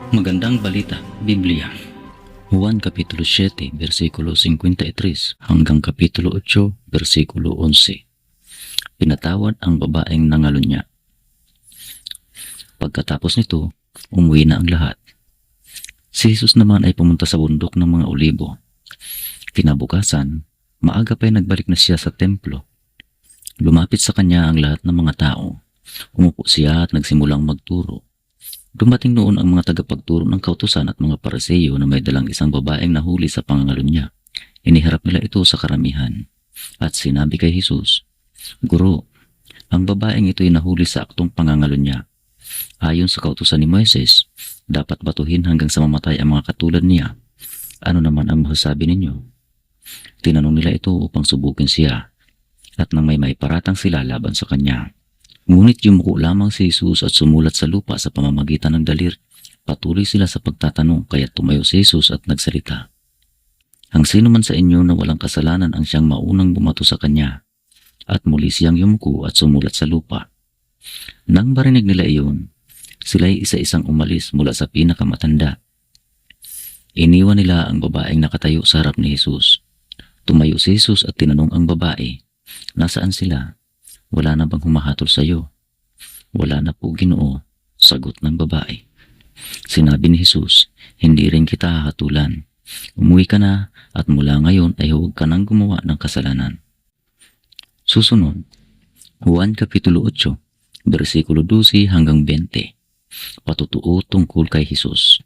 Magandang balita, Biblia. Juan Kapitulo 7, versikulo 53 hanggang Kapitulo 8, versikulo 11. Pinatawad ang babaeng nangalunya. Pagkatapos nito, umuwi na ang lahat. Si Jesus naman ay pumunta sa bundok ng mga olibo. Kinabukasan, maaga pa'y nagbalik na siya sa templo. Lumapit sa kanya ang lahat ng mga tao. Umupo siya at nagsimulang magturo. Dumating noon ang mga tagapagturo ng kautusan at mga Pariseo na may dalang isang babaeng nahuli sa pangangalunya. Iniharap nila ito sa karamihan. At sinabi kay Jesus, "Guro, ang babaeng ito ay nahuli sa aktong pangangalunya. Ayon sa kautusan ni Moises, dapat batuhin hanggang sa mamatay ang mga katulad niya. Ano naman ang masasabi ninyo?" Tinanong nila ito upang subukin siya. At nang may maiparatang sila laban sa kanya. Ngunit yumuko lamang si Jesus at sumulat sa lupa sa pamamagitan ng dalir. Patuloy sila sa pagtatanong kaya tumayo si Jesus at nagsalita. "Ang sino man sa inyo na walang kasalanan ang siyang maunang bumato sa kanya." At muli siyang yumuko at sumulat sa lupa. Nang marinig nila iyon, sila'y isa-isang umalis mula sa pinakamatanda. Iniwan nila ang babaeng nakatayo sa harap ni Jesus. Tumayo si Jesus at tinanong ang babae, "Nasaan sila? Wala na bang humahatol sa iyo?" "Wala na po, Ginoo," sagot ng babae. Sinabi ni Jesus, "Hindi rin kita hahatulan. Umuwi ka na at mula ngayon ay huwag ka nang gumawa ng kasalanan." Susunod, Juan Kapitulo 8, versikulo 12 hanggang 20. Patutuo tungkol kay Jesus.